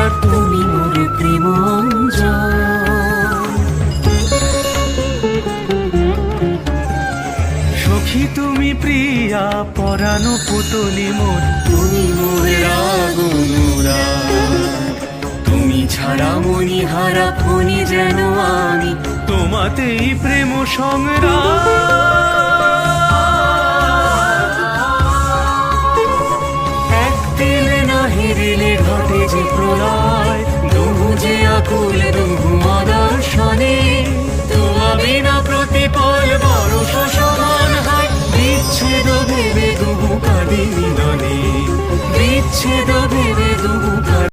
প্রাণ, তুমি মোর প্রেম অঞ্জন। সখী তুমি প্রিয়া পরাণ পুতলি মোর, তুমি মোর আগুন উড়ায়। তুমি ছাড়া মণিহারা ফণি যেন আমি, তোমাতেই প্রেম সংগ্রাম। এক দিলে না হেরিলে ঘটে যে প্রলয়, দুহু যে আকুল দুহু আদর্শনে, তোমা বিনা প্রতিপল বরষ সমান হয়। বিচ্ছেদ ভেবে দুহু কাঁদি মিলনে, বিচ্ছেদ ভেবে দুহু